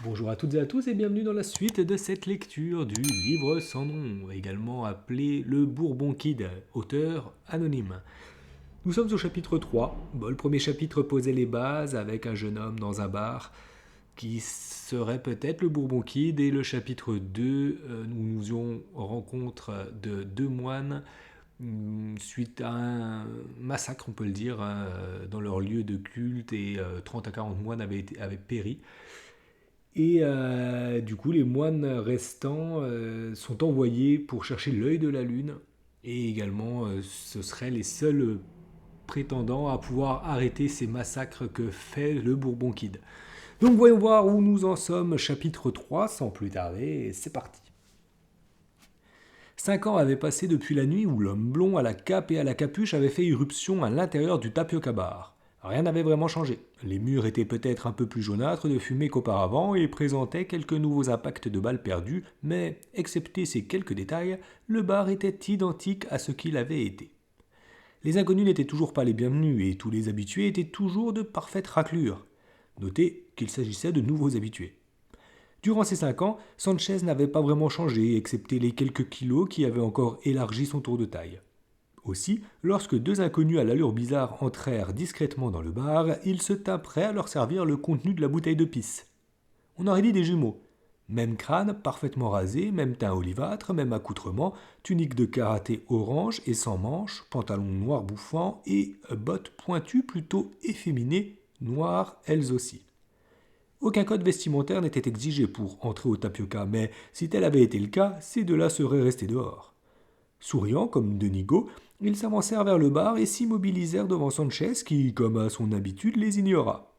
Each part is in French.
Bonjour à toutes et à tous et bienvenue dans la suite de cette lecture du livre sans nom, également appelé Le Bourbon Kid, auteur anonyme. Nous sommes au chapitre 3. Bon, le premier chapitre posait les bases avec un jeune homme dans un bar qui serait peut-être le Bourbon Kid, et le chapitre 2, nous aurons rencontre de deux moines suite à un massacre, on peut le dire, dans leur lieu de culte, et 30 à 40 moines avaient péri. Et du coup, les moines restants sont envoyés pour chercher l'œil de la lune. Et également, ce seraient les seuls prétendants à pouvoir arrêter ces massacres que fait le Bourbon Kid. Donc voyons voir où nous en sommes, chapitre 3, sans plus tarder, et c'est parti. 5 ans avaient passé depuis la nuit où l'homme blond à la cape et à la capuche avait fait irruption à l'intérieur du Tapioca Bar. Rien n'avait vraiment changé. Les murs étaient peut-être un peu plus jaunâtres de fumée qu'auparavant et présentaient quelques nouveaux impacts de balles perdues, mais, excepté ces quelques détails, le bar était identique à ce qu'il avait été. Les inconnus n'étaient toujours pas les bienvenus et tous les habitués étaient toujours de parfaite raclure. Notez qu'il s'agissait de nouveaux habitués. Durant ces 5 ans, Sanchez n'avait pas vraiment changé, excepté les quelques kilos qui avaient encore élargi son tour de taille. Aussi, lorsque deux inconnus à l'allure bizarre entrèrent discrètement dans le bar, il se tint prêt à leur servir le contenu de la bouteille de pisse. On aurait dit des jumeaux. Même crâne, parfaitement rasé, même teint olivâtre, même accoutrement, tunique de karaté orange et sans manches, pantalon noir bouffant et bottes pointues plutôt efféminées, noires elles aussi. Aucun code vestimentaire n'était exigé pour entrer au tapioca, mais si tel avait été le cas, ces deux-là seraient restés dehors. Souriant comme de Nigo, ils s'avancèrent vers le bar et s'immobilisèrent devant Sanchez qui, comme à son habitude, les ignora.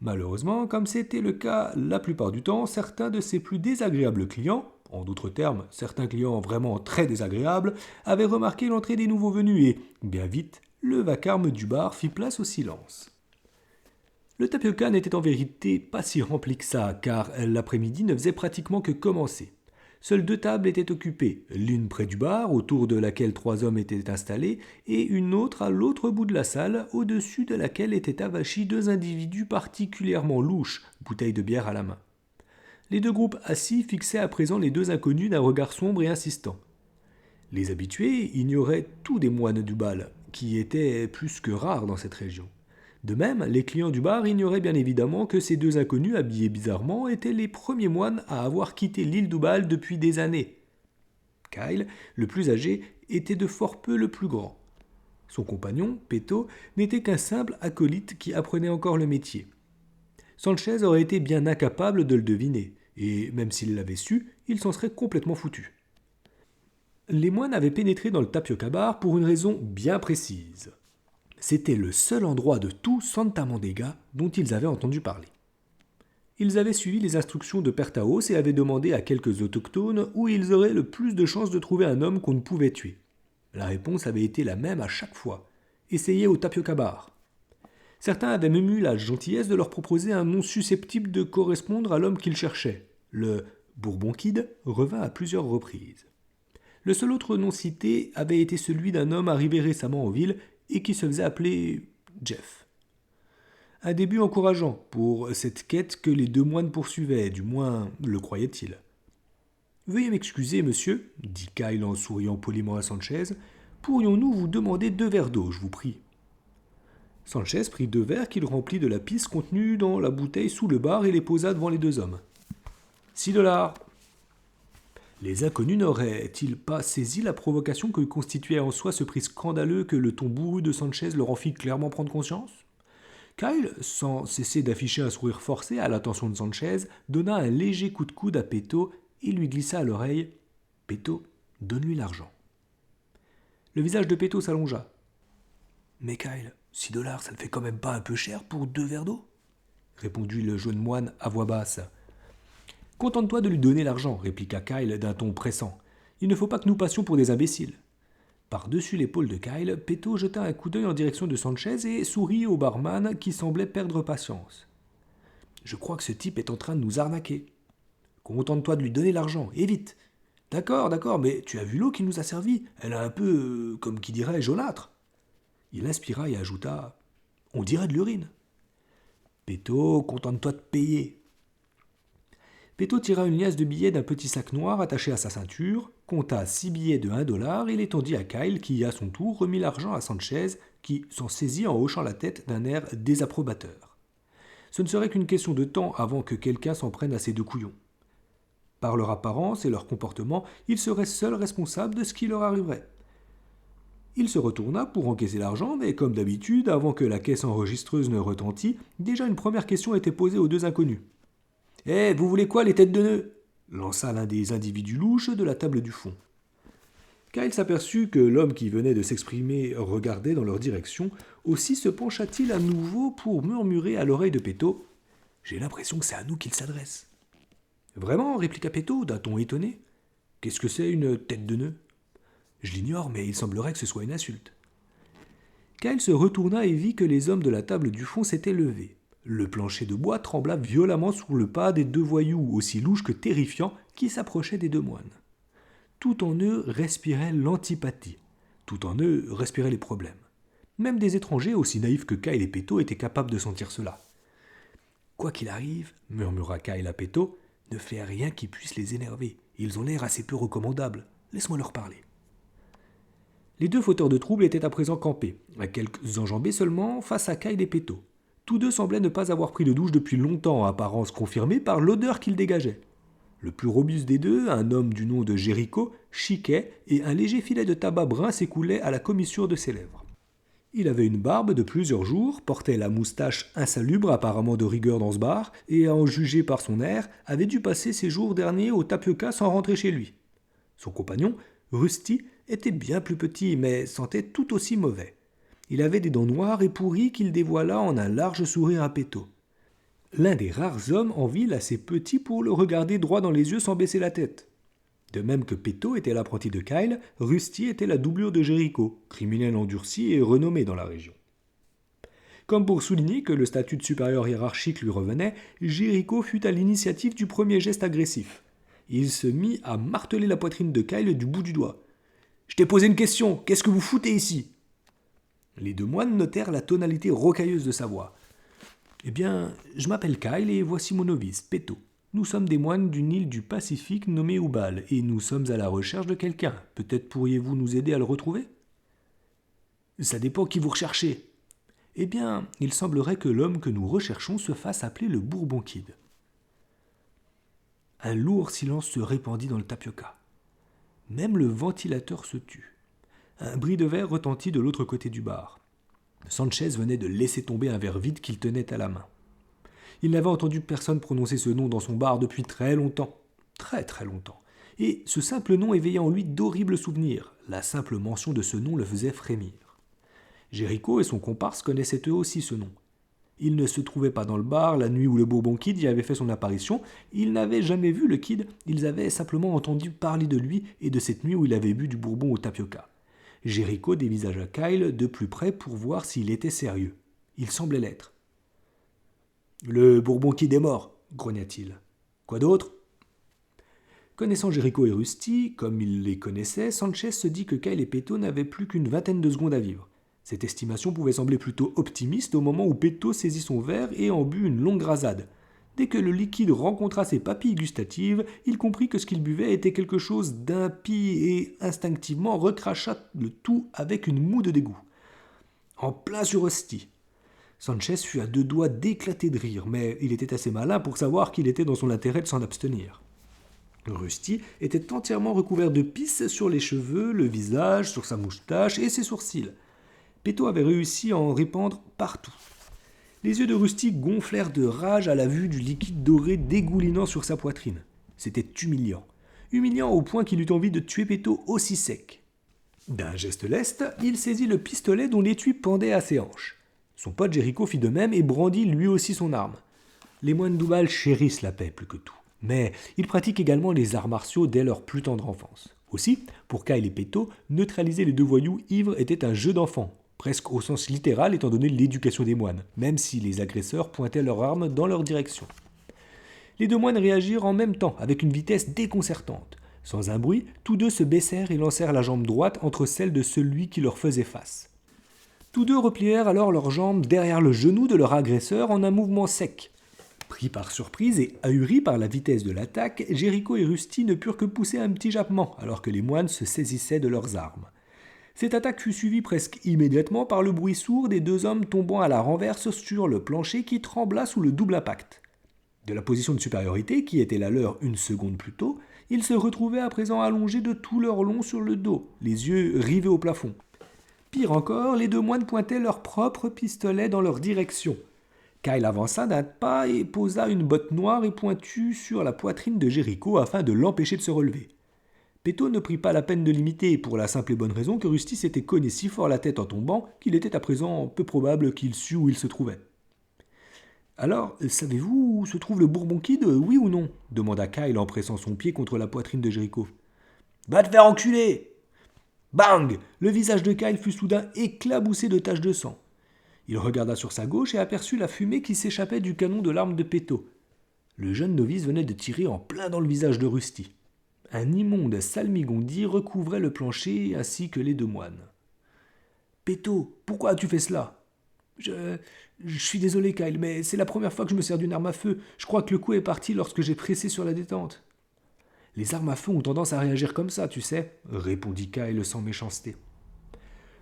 Malheureusement, comme c'était le cas la plupart du temps, certains de ses plus désagréables clients, en d'autres termes, certains clients vraiment très désagréables, avaient remarqué l'entrée des nouveaux venus et, bien vite, le vacarme du bar fit place au silence. Le tapioca n'était en vérité pas si rempli que ça, car l'après-midi ne faisait pratiquement que commencer. Seules deux tables étaient occupées, l'une près du bar, autour de laquelle trois hommes étaient installés, et une autre à l'autre bout de la salle, au-dessus de laquelle étaient avachis deux individus particulièrement louches, bouteilles de bière à la main. Les deux groupes assis fixaient à présent les deux inconnus d'un regard sombre et insistant. Les habitués ignoraient tout des moines du bal, qui étaient plus que rares dans cette région. De même, les clients du bar ignoraient bien évidemment que ces deux inconnus habillés bizarrement étaient les premiers moines à avoir quitté l'île d'Ubal depuis des années. Kyle, le plus âgé, était de fort peu le plus grand. Son compagnon, Peto, n'était qu'un simple acolyte qui apprenait encore le métier. Sanchez aurait été bien incapable de le deviner, et même s'il l'avait su, il s'en serait complètement foutu. Les moines avaient pénétré dans le Tapioca Bar pour une raison bien précise. C'était le seul endroit de tout Santa Mondega dont ils avaient entendu parler. Ils avaient suivi les instructions de Pertaos et avaient demandé à quelques autochtones où ils auraient le plus de chances de trouver un homme qu'on ne pouvait tuer. La réponse avait été la même à chaque fois. Essayez au Tapioca Bar. Certains avaient même eu la gentillesse de leur proposer un nom susceptible de correspondre à l'homme qu'ils cherchaient. Le Bourbon Kid revint à plusieurs reprises. Le seul autre nom cité avait été celui d'un homme arrivé récemment en ville et qui se faisait appeler Jeff. Un début encourageant pour cette quête que les deux moines poursuivaient, du moins le croyaient-ils. Veuillez m'excuser, monsieur, dit Kyle en souriant poliment à Sanchez. Pourrions-nous vous demander 2 verres d'eau, je vous prie. Sanchez prit 2 verres qu'il remplit de la pisse contenue dans la bouteille sous le bar et les posa devant les deux hommes. 6 $. Les inconnus n'auraient-ils pas saisi la provocation que constituait en soi ce prix scandaleux que le ton bourru de Sanchez leur en fit clairement prendre conscience? Kyle, sans cesser d'afficher un sourire forcé à l'attention de Sanchez, donna un léger coup de coude à Peto et lui glissa à l'oreille « Peto, donne-lui l'argent. » Le visage de Peto s'allongea. « Mais Kyle, 6 $, ça ne fait quand même pas un peu cher pour 2 verres d'eau ?» répondit le jeune moine à voix basse. « Contente-toi de lui donner l'argent, répliqua Kyle d'un ton pressant. Il ne faut pas que nous passions pour des imbéciles. Par-dessus l'épaule de Kyle, Peto jeta un coup d'œil en direction de Sanchez et sourit au barman qui semblait perdre patience. « Je crois que ce type est en train de nous arnaquer. Contente-toi de lui donner l'argent, et vite. D'accord, d'accord, mais tu as vu l'eau qu'il nous a servie? Elle est un peu, comme qui dirait, jaunâtre. » Il inspira et ajouta « On dirait de l'urine. » « Peto, contente-toi de payer. » Péto tira une liasse de billets d'un petit sac noir attaché à sa ceinture, compta 6 billets de $1 et les tendit à Kyle qui, à son tour, remit l'argent à Sanchez qui s'en saisit en hochant la tête d'un air désapprobateur. Ce ne serait qu'une question de temps avant que quelqu'un s'en prenne à ces deux couillons. Par leur apparence et leur comportement, ils seraient seuls responsables de ce qui leur arriverait. Il se retourna pour encaisser l'argent, mais comme d'habitude, avant que la caisse enregistreuse ne retentît, déjà une première question était posée aux deux inconnus. « Eh, vous voulez quoi, les têtes de nœuds ?» lança l'un des individus louches de la table du fond. Kyle s'aperçut que l'homme qui venait de s'exprimer regardait dans leur direction, aussi se pencha-t-il à nouveau pour murmurer à l'oreille de Péto « J'ai l'impression que c'est à nous qu'il s'adresse. » « Vraiment ?» répliqua Péto d'un ton étonné. « Qu'est-ce que c'est une tête de nœud ?»« Je l'ignore, mais il semblerait que ce soit une insulte. » Kyle se retourna et vit que les hommes de la table du fond s'étaient levés. Le plancher de bois trembla violemment sous le pas des deux voyous, aussi louches que terrifiants, qui s'approchaient des deux moines. Tout en eux respirait l'antipathie. Tout en eux respiraient les problèmes. Même des étrangers, aussi naïfs que Kyle et Péto, étaient capables de sentir cela. « Quoi qu'il arrive, » murmura Kyle à Péto, « ne fais rien qui puisse les énerver. Ils ont l'air assez peu recommandables. Laisse-moi leur parler. » Les deux fauteurs de troubles étaient à présent campés, à quelques enjambées seulement, face à Kyle et Péto. Tous deux semblaient ne pas avoir pris de douche depuis longtemps, apparence confirmée par l'odeur qu'ils dégageaient. Le plus robuste des deux, un homme du nom de Jéricho, chiquait et un léger filet de tabac brun s'écoulait à la commissure de ses lèvres. Il avait une barbe de plusieurs jours, portait la moustache insalubre apparemment de rigueur dans ce bar, et à en juger par son air, avait dû passer ses jours derniers au tapioca sans rentrer chez lui. Son compagnon, Rusty, était bien plus petit, mais sentait tout aussi mauvais. Il avait des dents noires et pourries qu'il dévoila en un large sourire à Péto. L'un des rares hommes en ville assez petit pour le regarder droit dans les yeux sans baisser la tête. De même que Péto était l'apprenti de Kyle, Rusty était la doublure de Jéricho, criminel endurci et renommé dans la région. Comme pour souligner que le statut de supérieur hiérarchique lui revenait, Jéricho fut à l'initiative du premier geste agressif. Il se mit à marteler la poitrine de Kyle du bout du doigt. « Je t'ai posé une question, qu'est-ce que vous foutez ici ?» Les deux moines notèrent la tonalité rocailleuse de sa voix. « Eh bien, je m'appelle Kyle et voici mon novice, Péto. Nous sommes des moines d'une île du Pacifique nommée Ubal, et nous sommes à la recherche de quelqu'un. Peut-être pourriez-vous nous aider à le retrouver ?»« Ça dépend qui vous recherchez. »« Eh bien, il semblerait que l'homme que nous recherchons se fasse appeler le Bourbon Kid. » Un lourd silence se répandit dans le tapioca. Même le ventilateur se tut. Un bris de verre retentit de l'autre côté du bar. Sanchez venait de laisser tomber un verre vide qu'il tenait à la main. Il n'avait entendu personne prononcer ce nom dans son bar depuis très longtemps. Très très longtemps. Et ce simple nom éveillait en lui d'horribles souvenirs. La simple mention de ce nom le faisait frémir. Jéricho et son comparse connaissaient eux aussi ce nom. Ils ne se trouvaient pas dans le bar la nuit où le Bourbon Kid y avait fait son apparition. Ils n'avaient jamais vu le Kid, ils avaient simplement entendu parler de lui et de cette nuit où il avait bu du bourbon au tapioca. Jéricho dévisagea Kyle de plus près pour voir s'il était sérieux. Il semblait l'être. « Le Bourbon Kid est mort, grogna-t-il. Quoi d'autre ?» Connaissant Jéricho et Rusty, comme il les connaissait, Sanchez se dit que Kyle et Péto n'avaient plus qu'une vingtaine de secondes à vivre. Cette estimation pouvait sembler plutôt optimiste au moment où Péto saisit son verre et en but une longue rasade. Dès que le liquide rencontra ses papilles gustatives, il comprit que ce qu'il buvait était quelque chose d'impie et instinctivement recracha le tout avec une moue de dégoût. En plein sur Rusty. Sanchez fut à deux doigts d'éclater de rire, mais il était assez malin pour savoir qu'il était dans son intérêt de s'en abstenir. Rusty était entièrement recouvert de pisse sur les cheveux, le visage, sur sa moustache et ses sourcils. Péto avait réussi à en répandre partout. Les yeux de Rusty gonflèrent de rage à la vue du liquide doré dégoulinant sur sa poitrine. C'était humiliant. Humiliant au point qu'il eut envie de tuer Péto aussi sec. D'un geste leste, il saisit le pistolet dont l'étui pendait à ses hanches. Son pote Jéricho fit de même et brandit lui aussi son arme. Les moines d'Ubal chérissent la paix plus que tout, mais ils pratiquent également les arts martiaux dès leur plus tendre enfance. Aussi, pour Kyle et Péto, neutraliser les deux voyous ivres était un jeu d'enfant, presque au sens littéral étant donné l'éducation des moines, même si les agresseurs pointaient leurs armes dans leur direction. Les deux moines réagirent en même temps, avec une vitesse déconcertante. Sans un bruit, tous deux se baissèrent et lancèrent la jambe droite entre celles de celui qui leur faisait face. Tous deux replièrent alors leurs jambes derrière le genou de leur agresseur en un mouvement sec. Pris par surprise et ahuris par la vitesse de l'attaque, Jéricho et Rusty ne purent que pousser un petit jappement alors que les moines se saisissaient de leurs armes. Cette attaque fut suivie presque immédiatement par le bruit sourd des deux hommes tombant à la renverse sur le plancher qui trembla sous le double impact. De la position de supériorité qui était la leur une seconde plus tôt, ils se retrouvaient à présent allongés de tout leur long sur le dos, les yeux rivés au plafond. Pire encore, les deux moines pointaient leurs propres pistolets dans leur direction. Kyle avança d'un pas et posa une botte noire et pointue sur la poitrine de Jéricho afin de l'empêcher de se relever. Péto ne prit pas la peine de l'imiter pour la simple et bonne raison que Rusty s'était cogné si fort la tête en tombant qu'il était à présent peu probable qu'il sût où il se trouvait. « Alors, savez-vous où se trouve le Bourbon Kid, oui ou non » demanda Kyle en pressant son pied contre la poitrine de Jéricho. « Va te faire enculer !» Bang ! Le visage de Kyle fut soudain éclaboussé de taches de sang. Il regarda sur sa gauche et aperçut la fumée qui s'échappait du canon de l'arme de Péto. Le jeune novice venait de tirer en plein dans le visage de Rusty. Un immonde salmigondis recouvrait le plancher ainsi que les deux moines. « Péto, pourquoi as-tu fait cela ?»« Je suis désolé, Kyle, mais c'est la première fois que je me sers d'une arme à feu. Je crois que le coup est parti lorsque j'ai pressé sur la détente. » « Les armes à feu ont tendance à réagir comme ça, tu sais, » répondit Kyle sans méchanceté.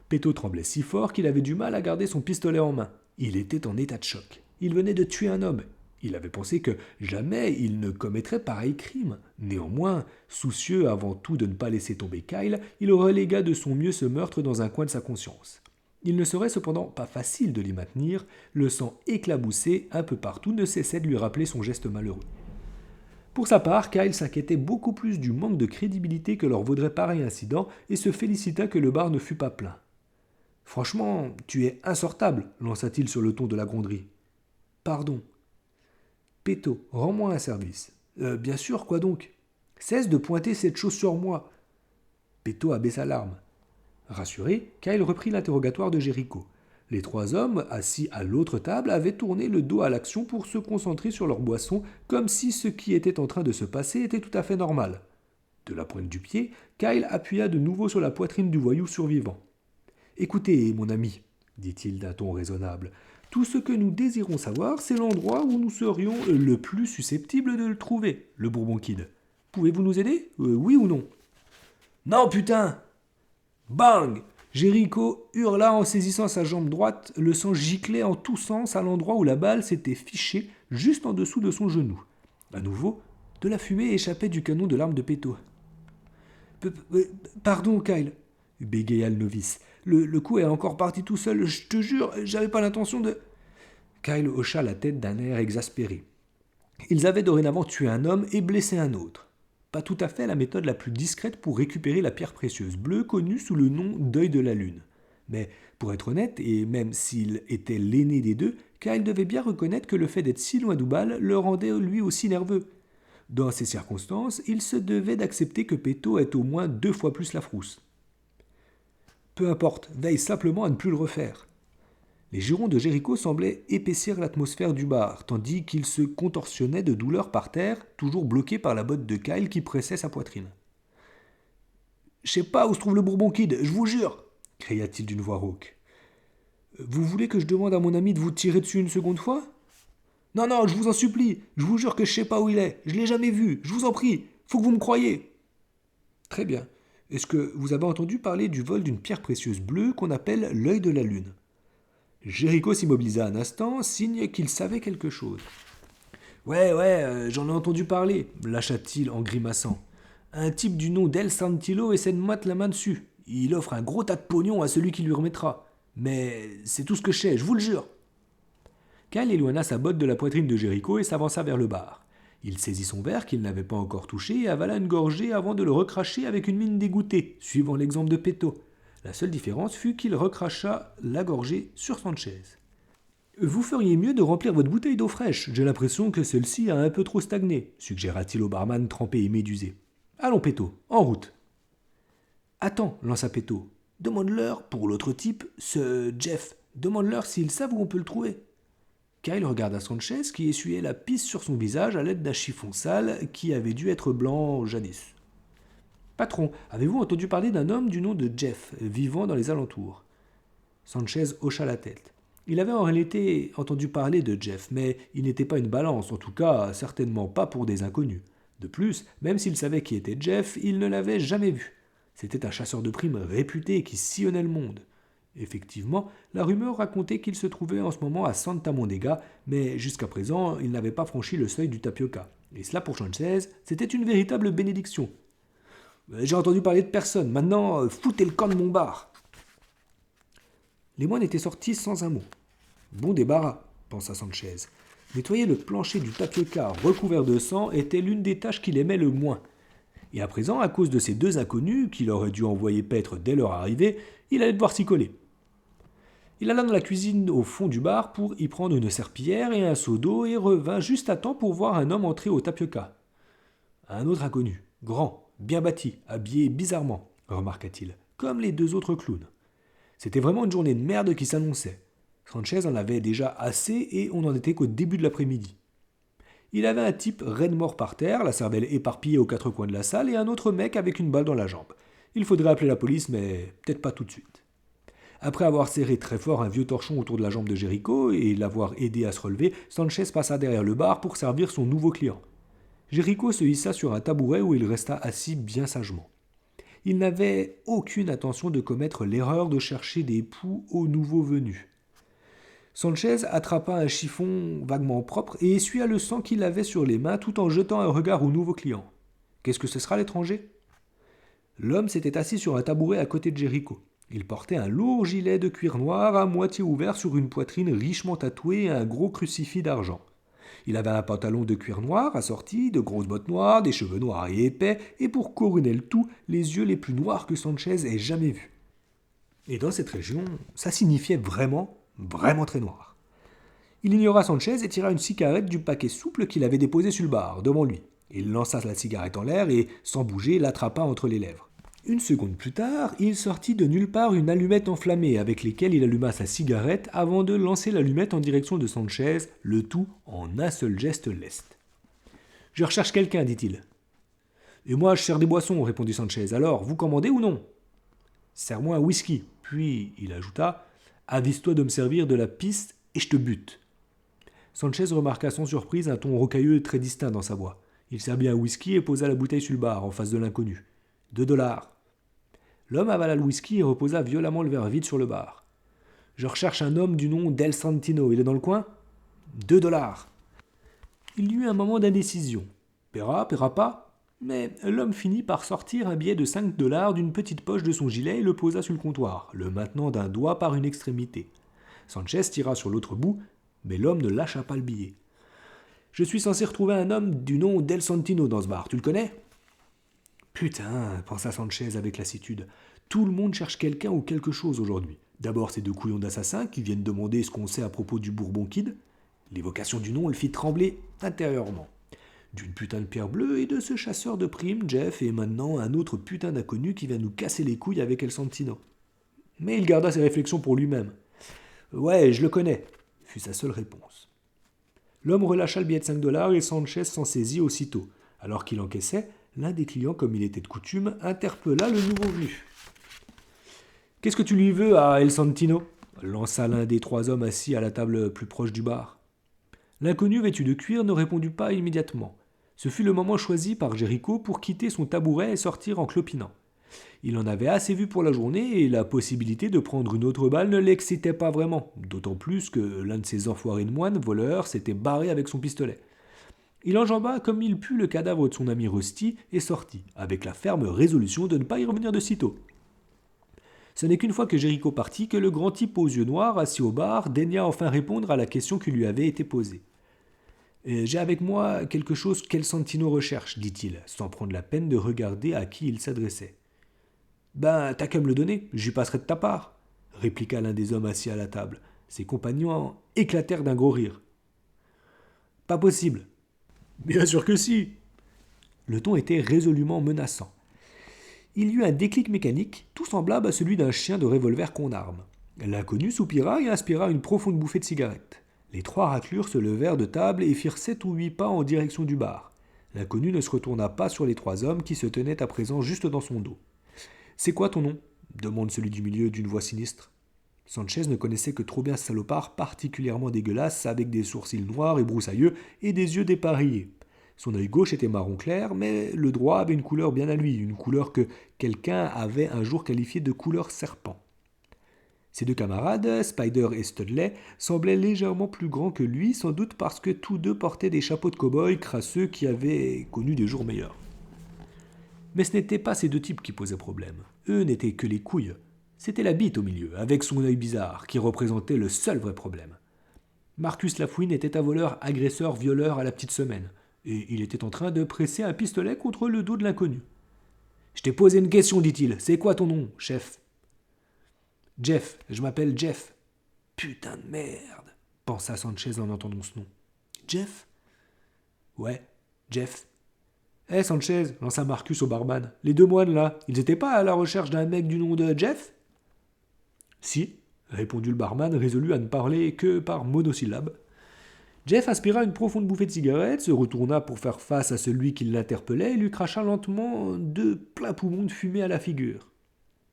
Péto tremblait si fort qu'il avait du mal à garder son pistolet en main. Il était en état de choc. Il venait de tuer un homme. Il avait pensé que jamais il ne commettrait pareil crime. Néanmoins, soucieux avant tout de ne pas laisser tomber Kyle, il relégua de son mieux ce meurtre dans un coin de sa conscience. Il ne serait cependant pas facile de l'y maintenir, le sang éclaboussé un peu partout ne cessait de lui rappeler son geste malheureux. Pour sa part, Kyle s'inquiétait beaucoup plus du manque de crédibilité que leur vaudrait pareil incident et se félicita que le bar ne fût pas plein. « Franchement, tu es insortable, lança-t-il sur le ton de la gronderie. « Pardon. »« Péto, rends-moi un service. »« Bien sûr, quoi donc ? » ?»« Cesse de pointer cette chose sur moi. » Péto abaissa l'arme. Rassuré, Kyle reprit l'interrogatoire de Jéricho. Les trois hommes, assis à l'autre table, avaient tourné le dos à l'action pour se concentrer sur leur boisson, comme si ce qui était en train de se passer était tout à fait normal. De la pointe du pied, Kyle appuya de nouveau sur la poitrine du voyou survivant. « Écoutez, mon ami, dit-il d'un ton raisonnable, tout ce que nous désirons savoir, c'est l'endroit où nous serions le plus susceptibles de le trouver, le Bourbon Kid. Pouvez-vous nous aider, oui ou non ?»« Non, putain !» Bang ! Jéricho hurla en saisissant sa jambe droite, le sang giclait en tous sens à l'endroit où la balle s'était fichée, juste en dessous de son genou. À nouveau, de la fumée échappait du canon de l'arme de Péto. « Pardon, Kyle, » bégaya le novice. Le coup est encore parti tout seul, je te jure, j'avais pas l'intention de... Kyle hocha la tête d'un air exaspéré. Ils avaient dorénavant tué un homme et blessé un autre. Pas tout à fait la méthode la plus discrète pour récupérer la pierre précieuse bleue connue sous le nom d'œil de la lune. Mais, pour être honnête, et même s'il était l'aîné des deux, Kyle devait bien reconnaître que le fait d'être si loin d'Oubal le rendait lui aussi nerveux. Dans ces circonstances, il se devait d'accepter que Péto ait au moins 2 fois plus la frousse. Peu importe, veille simplement à ne plus le refaire. Les jurons de Jéricho semblaient épaissir l'atmosphère du bar, tandis qu'il se contorsionnait de douleur par terre, toujours bloqué par la botte de Kyle qui pressait sa poitrine. « Je sais pas où se trouve le Bourbon Kid, je vous jure !» cria-t-il d'une voix rauque. « Vous voulez que je demande à mon ami de vous tirer dessus une seconde fois ? » Non, non, je vous en supplie, je vous jure que je sais pas où il est, je l'ai jamais vu, je vous en prie, faut que vous me croyiez. Très bien. Est-ce que vous avez entendu parler du vol d'une pierre précieuse bleue qu'on appelle l'œil de la lune ? Jéricho s'immobilisa un instant, signe qu'il savait quelque chose. Ouais, j'en ai entendu parler, lâcha-t-il en grimaçant. Un type du nom d'El Santillo essaie de mettre la main dessus. Il offre un gros tas de pognon à celui qui lui remettra. Mais c'est tout ce que je sais, je vous le jure. Kyle éloigna sa botte de la poitrine de Jéricho et s'avança vers le bar. Il saisit son verre qu'il n'avait pas encore touché et avala une gorgée avant de le recracher avec une mine dégoûtée, suivant l'exemple de Péto. La seule différence fut qu'il recracha la gorgée sur Sanchez. « Vous feriez mieux de remplir votre bouteille d'eau fraîche. J'ai l'impression que celle-ci a un peu trop stagné, » suggéra-t-il au barman trempé et médusé. « Allons, Péto, en route. »« Attends, » lança Péto. « Demande-leur, pour l'autre type, ce Jeff. Demande-leur s'ils savent où on peut le trouver. » Kyle regarda Sanchez qui essuyait la pisse sur son visage à l'aide d'un chiffon sale qui avait dû être blanc jadis. « Patron, avez-vous entendu parler d'un homme du nom de Jeff, vivant dans les alentours ?» Sanchez hocha la tête. Il avait en réalité entendu parler de Jeff, mais il n'était pas une balance, en tout cas certainement pas pour des inconnus. De plus, même s'il savait qui était Jeff, il ne l'avait jamais vu. C'était un chasseur de primes réputé qui sillonnait le monde. Effectivement, la rumeur racontait qu'il se trouvait en ce moment à Santa Mondega, mais jusqu'à présent, il n'avait pas franchi le seuil du tapioca. Et cela pour Sanchez, c'était une véritable bénédiction. J'ai entendu parler de personne, maintenant, foutez le camp de mon bar. Les moines étaient sortis sans un mot. Bon débarras, pensa Sanchez. Nettoyer le plancher du tapioca recouvert de sang était l'une des tâches qu'il aimait le moins. Et à présent, à cause de ces deux inconnus, qu'il aurait dû envoyer paître dès leur arrivée, il allait devoir s'y coller. Il alla dans la cuisine au fond du bar pour y prendre une serpillière et un seau d'eau et revint juste à temps pour voir un homme entrer au tapioca. Un autre inconnu, grand, bien bâti, habillé bizarrement, remarqua-t-il, comme les deux autres clowns. C'était vraiment une journée de merde qui s'annonçait. Sanchez en avait déjà assez et on n'en était qu'au début de l'après-midi. Il avait un type raide mort par terre, la cervelle éparpillée aux quatre coins de la salle, et un autre mec avec une balle dans la jambe. Il faudrait appeler la police, mais peut-être pas tout de suite. Après avoir serré très fort un vieux torchon autour de la jambe de Jericho et l'avoir aidé à se relever, Sanchez passa derrière le bar pour servir son nouveau client. Jericho se hissa sur un tabouret où il resta assis bien sagement. Il n'avait aucune intention de commettre l'erreur de chercher des poux aux nouveaux venus. Sanchez attrapa un chiffon vaguement propre et essuya le sang qu'il avait sur les mains tout en jetant un regard au nouveau client. Qu'est-ce que ce sera l'étranger ? L'homme s'était assis sur un tabouret à côté de Jericho. Il portait un lourd gilet de cuir noir à moitié ouvert sur une poitrine richement tatouée et un gros crucifix d'argent. Il avait un pantalon de cuir noir assorti, de grosses bottes noires, des cheveux noirs et épais, et pour couronner le tout, les yeux les plus noirs que Sanchez ait jamais vus. Et dans cette région, ça signifiait vraiment très noir. Il ignora Sanchez et tira une cigarette du paquet souple qu'il avait déposé sur le bar, devant lui. Il lança la cigarette en l'air et, sans bouger, l'attrapa entre les lèvres. Une seconde plus tard, il sortit de nulle part une allumette enflammée avec laquelle il alluma sa cigarette avant de lancer l'allumette en direction de Sanchez, le tout en un seul geste leste. « Je recherche quelqu'un, dit-il. »« Et moi, je sers des boissons, répondit Sanchez. Alors, vous commandez ou non ?»« Serre-moi un whisky. » Puis, il ajouta, « Avise-toi de me servir de la piste et je te bute. » Sanchez remarqua sans surprise un ton rocailleux très distinct dans sa voix. Il servit un whisky et posa la bouteille sur le bar, en face de l'inconnu. « $2. » L'homme avala le whisky et reposa violemment le verre vide sur le bar. « Je recherche un homme du nom d'El Santino. Il est dans le coin ?»« $2. » Il y eut un moment d'indécision. Paiera pas ? Mais l'homme finit par sortir un billet de $5 d'une petite poche de son gilet et le posa sur le comptoir, le maintenant d'un doigt par une extrémité. Sanchez tira sur l'autre bout, mais l'homme ne lâcha pas le billet. « Je suis censé retrouver un homme du nom d'El Santino dans ce bar. Tu le connais ?» Putain, pensa Sanchez avec lassitude. Tout le monde cherche quelqu'un ou quelque chose aujourd'hui. D'abord ces deux couillons d'assassins qui viennent demander ce qu'on sait à propos du Bourbon Kid. L'évocation du nom le fit trembler intérieurement. D'une putain de pierre bleue et de ce chasseur de primes, Jeff, et maintenant un autre putain d'inconnu qui vient nous casser les couilles avec El Santino. Mais il garda ses réflexions pour lui-même. « Ouais, je le connais », fut sa seule réponse. L'homme relâcha le billet de $5 et Sanchez s'en saisit aussitôt. Alors qu'il encaissait, l'un des clients, comme il était de coutume, interpella le nouveau venu. « Qu'est-ce que tu lui veux à El Santino ?» lança l'un des trois hommes assis à la table plus proche du bar. L'inconnu vêtu de cuir ne répondit pas immédiatement. Ce fut le moment choisi par Jericho pour quitter son tabouret et sortir en clopinant. Il en avait assez vu pour la journée et la possibilité de prendre une autre balle ne l'excitait pas vraiment, d'autant plus que l'un de ces enfoirés de moines voleurs s'était barré avec son pistolet. Il enjamba comme il put le cadavre de son ami Rusty et sortit, avec la ferme résolution de ne pas y revenir de sitôt. Ce n'est qu'une fois que Jericho partit que le grand type aux yeux noirs, assis au bar, daigna enfin répondre à la question qui lui avait été posée. « J'ai avec moi quelque chose qu'El Santino recherche, dit-il, sans prendre la peine de regarder à qui il s'adressait. « Ben, t'as qu'à me le donner, j'y passerai de ta part, » répliqua l'un des hommes assis à la table. Ses compagnons éclatèrent d'un gros rire. « Pas possible. »« Bien sûr que si !» Le ton était résolument menaçant. Il y eut un déclic mécanique, tout semblable à celui d'un chien de revolver qu'on arme. L'inconnu soupira et inspira une profonde bouffée de cigarette. Les trois raclures se levèrent de table et firent 7 ou 8 pas en direction du bar. L'inconnu ne se retourna pas sur les trois hommes qui se tenaient à présent juste dans son dos. « C'est quoi ton nom ?» demande celui du milieu d'une voix sinistre. Sanchez ne connaissait que trop bien ce salopard particulièrement dégueulasse avec des sourcils noirs et broussailleux et des yeux dépareillés. Son œil gauche était marron clair, mais le droit avait une couleur bien à lui, une couleur que quelqu'un avait un jour qualifiée de couleur serpent. Ses deux camarades, Spider et Studley, semblaient légèrement plus grands que lui, sans doute parce que tous deux portaient des chapeaux de cow-boy crasseux qui avaient connu des jours meilleurs. Mais ce n'étaient pas ces deux types qui posaient problème. Eux n'étaient que les couilles. C'était la bite au milieu, avec son œil bizarre, qui représentait le seul vrai problème. Marcus Lafouine était un voleur, agresseur, violeur à la petite semaine, et il était en train de presser un pistolet contre le dos de l'inconnu. « Je t'ai posé une question, dit-il. C'est quoi ton nom, chef ?»« Jeff, je m'appelle Jeff. »« Putain de merde, pensa Sanchez en entendant ce nom. « Jeff ?»« Ouais, Jeff. »« Hé, Sanchez, lança Marcus au barman. Les deux moines, là, ils étaient pas à la recherche d'un mec du nom de Jeff ?»« Si, » répondit le barman, résolu à ne parler que par monosyllabes. Jeff aspira une profonde bouffée de cigarette, se retourna pour faire face à celui qui l'interpellait et lui cracha lentement 2 pleins poumons de fumée à la figure.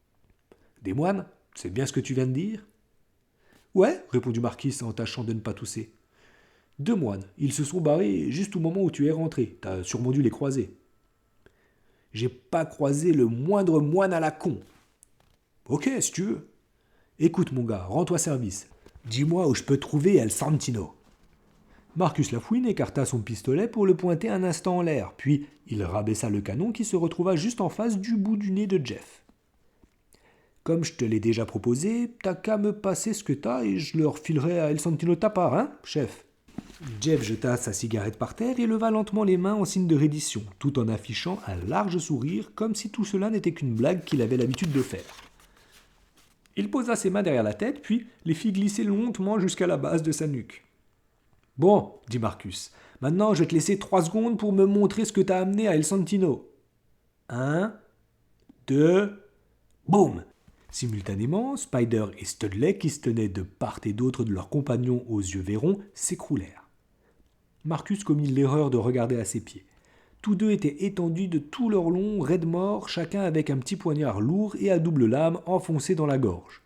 « Des moines, c'est bien ce que tu viens de dire ?»« Ouais, » répondit Marquis en tâchant de ne pas tousser. « 2 moines, ils se sont barrés juste au moment où tu es rentré. T'as sûrement dû les croiser. »« J'ai pas croisé le moindre moine à la con. »« Ok, si tu veux. Écoute mon gars, rends-toi service. Dis-moi où je peux trouver El Santino. » Marcus Lafouine écarta son pistolet pour le pointer un instant en l'air, puis il rabaissa le canon qui se retrouva juste en face du bout du nez de Jeff. « Comme je te l'ai déjà proposé, t'as qu'à me passer ce que t'as et je leur filerai à El Santino ta part, hein, chef ?» Jeff jeta sa cigarette par terre et leva lentement les mains en signe de reddition, tout en affichant un large sourire, comme si tout cela n'était qu'une blague qu'il avait l'habitude de faire. Il posa ses mains derrière la tête, puis les fit glisser lentement jusqu'à la base de sa nuque. « Bon, dit Marcus, maintenant je vais te laisser 3 secondes pour me montrer ce que t'as amené à El Santino. 1, 2, boum !» Simultanément, Spider et Studley, qui se tenaient de part et d'autre de leurs compagnons aux yeux verrons, s'écroulèrent. Marcus commit l'erreur de regarder à ses pieds. Tous deux étaient étendus de tout leur long, raides morts, chacun avec un petit poignard lourd et à double lame enfoncé dans la gorge.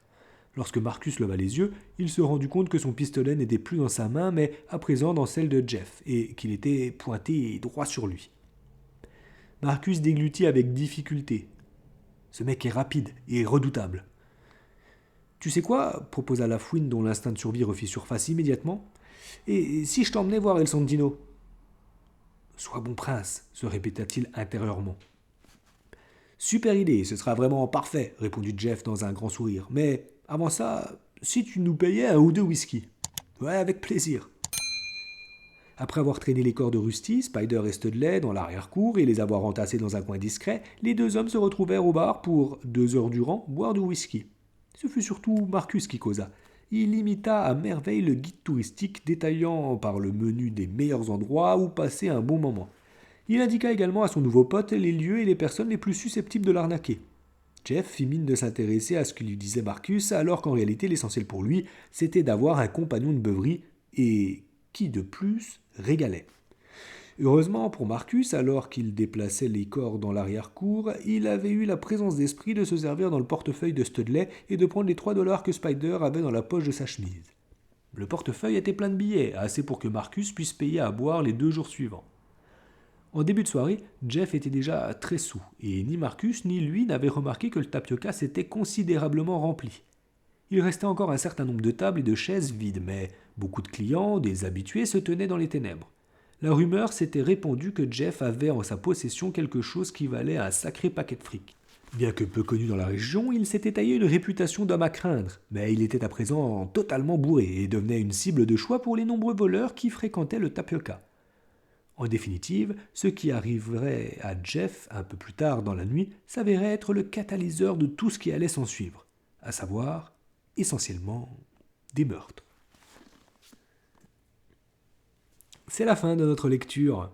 Lorsque Marcus leva les yeux, il se rendit compte que son pistolet n'était plus dans sa main, mais à présent dans celle de Jeff, et qu'il était pointé droit sur lui. Marcus déglutit avec difficulté. « Ce mec est rapide et redoutable. »« Tu sais quoi ?» proposa Lafouine, dont l'instinct de survie refit surface immédiatement. « Et si je t'emmenais voir El Santino ?»« Sois bon prince, » se répéta-t-il intérieurement. « Super idée, ce sera vraiment parfait, » répondit Jeff dans un grand sourire. « Mais avant ça, si tu nous payais 1 ou 2 whisky. »« Ouais, avec plaisir. » Après avoir traîné les corps de Rusty, Spider et Studley dans l'arrière-cour et les avoir entassés dans un coin discret, les 2 hommes se retrouvèrent au bar pour, 2 heures durant, boire du whisky. Ce fut surtout Marcus qui causa. Il imita à merveille le guide touristique détaillant par le menu des meilleurs endroits où passer un bon moment. Il indiqua également à son nouveau pote les lieux et les personnes les plus susceptibles de l'arnaquer. Jeff fit mine de s'intéresser à ce que lui disait Marcus, alors qu'en réalité l'essentiel pour lui, c'était d'avoir un compagnon de beuverie et qui de plus régalait. Heureusement pour Marcus, alors qu'il déplaçait les corps dans l'arrière-cour, il avait eu la présence d'esprit de se servir dans le portefeuille de Studley et de prendre les 3 $ que Spider avait dans la poche de sa chemise. Le portefeuille était plein de billets, assez pour que Marcus puisse payer à boire les 2 jours suivants. En début de soirée, Jeff était déjà très saoul, et ni Marcus ni lui n'avaient remarqué que le tapioca s'était considérablement rempli. Il restait encore un certain nombre de tables et de chaises vides, mais beaucoup de clients, des habitués, se tenaient dans les ténèbres. La rumeur s'était répandue que Jeff avait en sa possession quelque chose qui valait un sacré paquet de fric. Bien que peu connu dans la région, il s'était taillé une réputation d'homme à craindre, mais il était à présent totalement bourré et devenait une cible de choix pour les nombreux voleurs qui fréquentaient le tapioca. En définitive, ce qui arriverait à Jeff un peu plus tard dans la nuit s'avérait être le catalyseur de tout ce qui allait s'en suivre, à savoir, essentiellement, des meurtres. C'est la fin de notre lecture.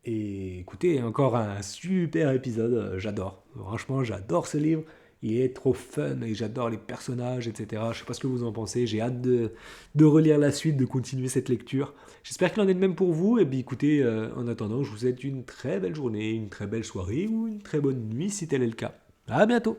Et écoutez, encore un super épisode, j'adore. Franchement, j'adore ce livre. Il est trop fun et j'adore les personnages, etc. Je sais pas ce que vous en pensez. J'ai hâte de relire la suite, de continuer cette lecture. J'espère qu'il en est de même pour vous. Et puis écoutez, en attendant, je vous souhaite une très belle journée, une très belle soirée ou une très bonne nuit si tel est le cas. À bientôt!